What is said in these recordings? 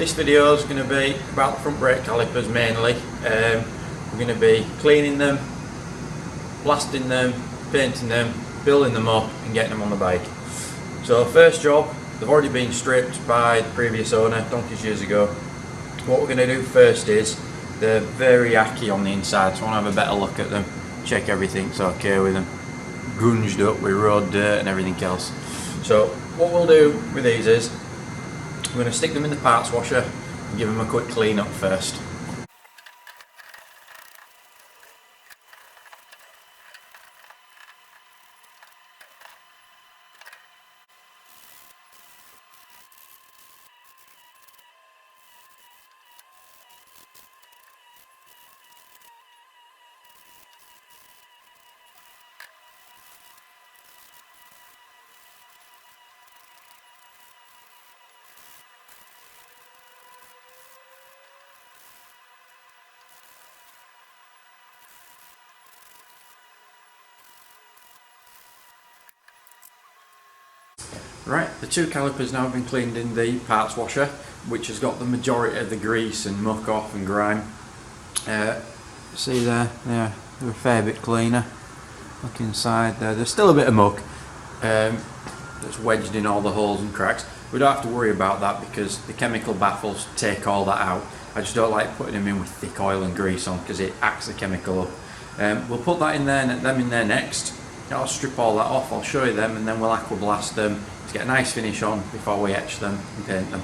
This video is going to be about the front brake calipers mainly. We're going to be cleaning them, blasting them, painting them, building them up and getting them on the bike. So first job, they've already been stripped by the previous owner donkeys years ago. What we're going to do first is, they're very acky on the inside, so I want to have a better look at them, check everything's okay with them, grunged up with road dirt and everything else. So what we'll do with these is, we're going to stick them in the parts washer and give them a quick clean up first. Right, the two calipers now have been cleaned in the parts washer, which has got the majority of the grease and muck off and grime. See there, they're a fair bit cleaner. Look inside there, there's still a bit of muck that's wedged in all the holes and cracks. We don't have to worry about that because the chemical baffles take all that out. I just don't like putting them in with thick oil and grease on because it acts the chemical up. We'll put that in there, them in there next. I'll strip all that off, I'll show you them, and then we'll aqua blast them to get a nice finish on before we etch them and paint them.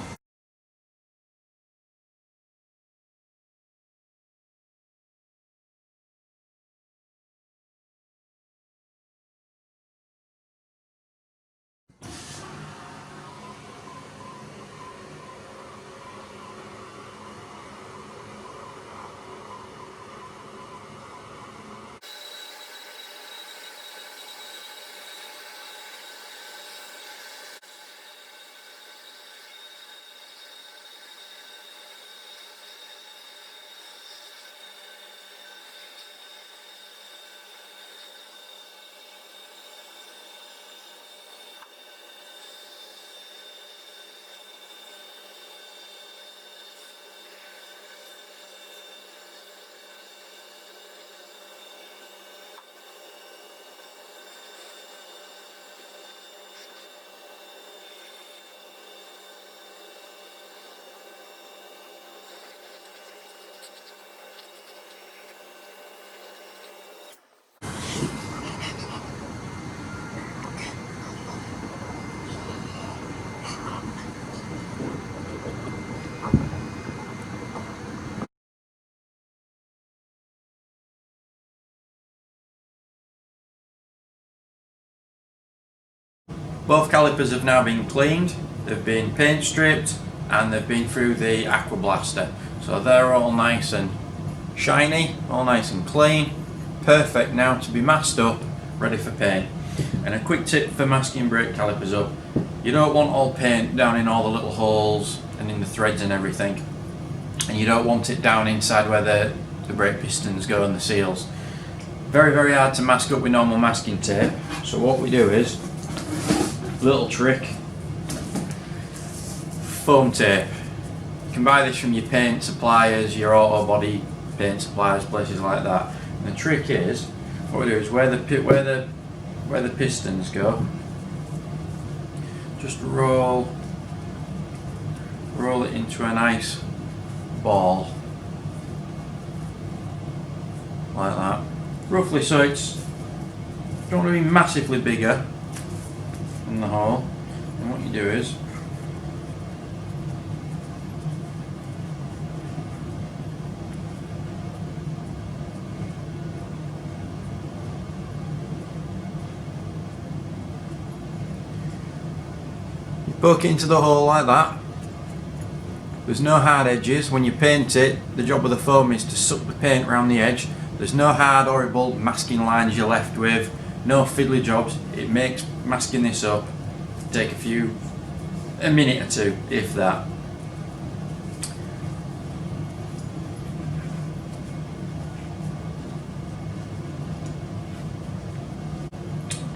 Both calipers have now been cleaned, they've been paint stripped and they've been through the aqua blaster. So they're all nice and shiny, all nice and clean, perfect now to be masked up, ready for paint. And a quick tip for masking brake calipers up, you don't want all paint down in all the little holes and in the threads and everything, and you don't want it down inside where the brake pistons go and the seals. Very, very hard to mask up with normal masking tape, so what we do is, little trick, foam tape. You can buy this from your paint suppliers, your auto body paint suppliers, places like that. And the trick is, what we do is where the pistons go, just roll it into a nice ball like that, roughly, so it's don't want to be massively bigger in the hole. And what you do is you poke it into the hole like that. There's no hard edges. When you paint it, the job of the foam is to suck the paint around the edge. There's no hard, horrible masking lines you're left with, no fiddly jobs. It makes masking this up take a minute or two, if that.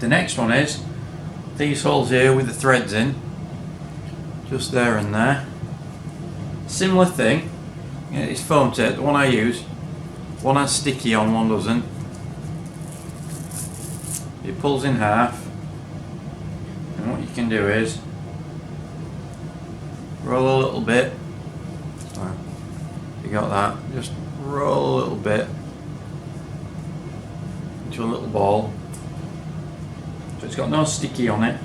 The next one is these holes here with the threads in, just there and there. Similar thing, it's foam tape, the one I use. One has sticky on, one doesn't. It pulls in half, and what you can do is roll a little bit. So you got that, just roll a little bit into a little ball. So it's got no sticky on it.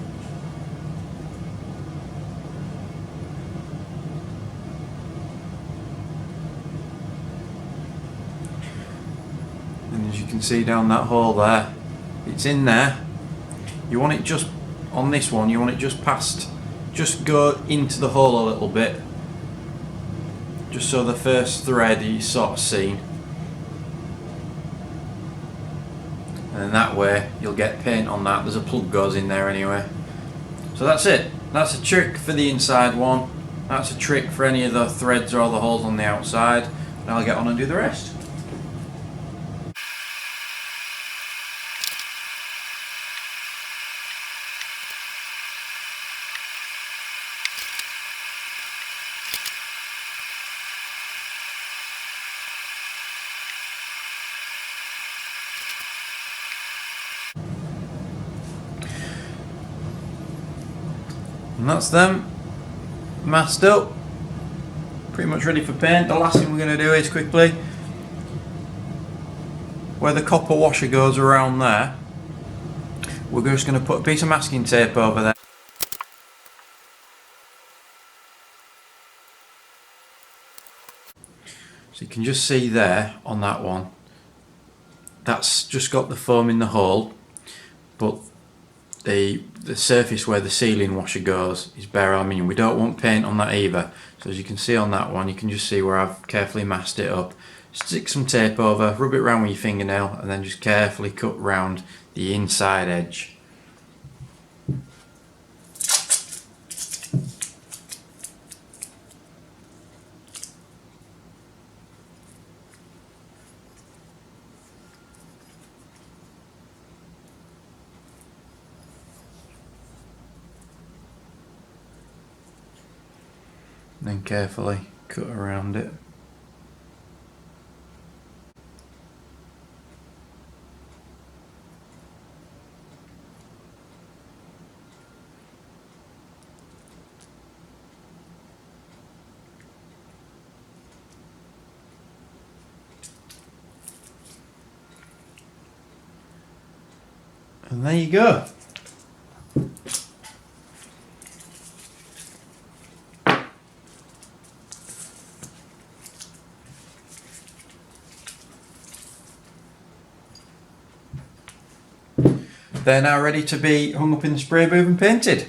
And as you can see down that hole there, it's in there. You want it just, on this one, you want it just past, just go into the hole a little bit, just so the first thread is sort of seen. And then that way you'll get paint on that. There's a plug goes in there anyway. So that's it. That's a trick for the inside one. That's a trick for any of the threads or the holes on the outside. And I'll get on and do the rest. And that's them masked up, pretty much ready for paint. The last thing we're going to do is quickly, where the copper washer goes around there, we're just going to put a piece of masking tape over there. So you can just see there on that one, that's just got the foam in the hole, but the surface where the sealing washer goes is bare aluminium. We don't want paint on that either. So as you can see on that one, you can just see where I've carefully masked it up. Stick some tape over, rub it around with your fingernail, and then just carefully cut round the inside edge. Then carefully cut around it. And there you go. They're now ready to be hung up in the spray booth and painted.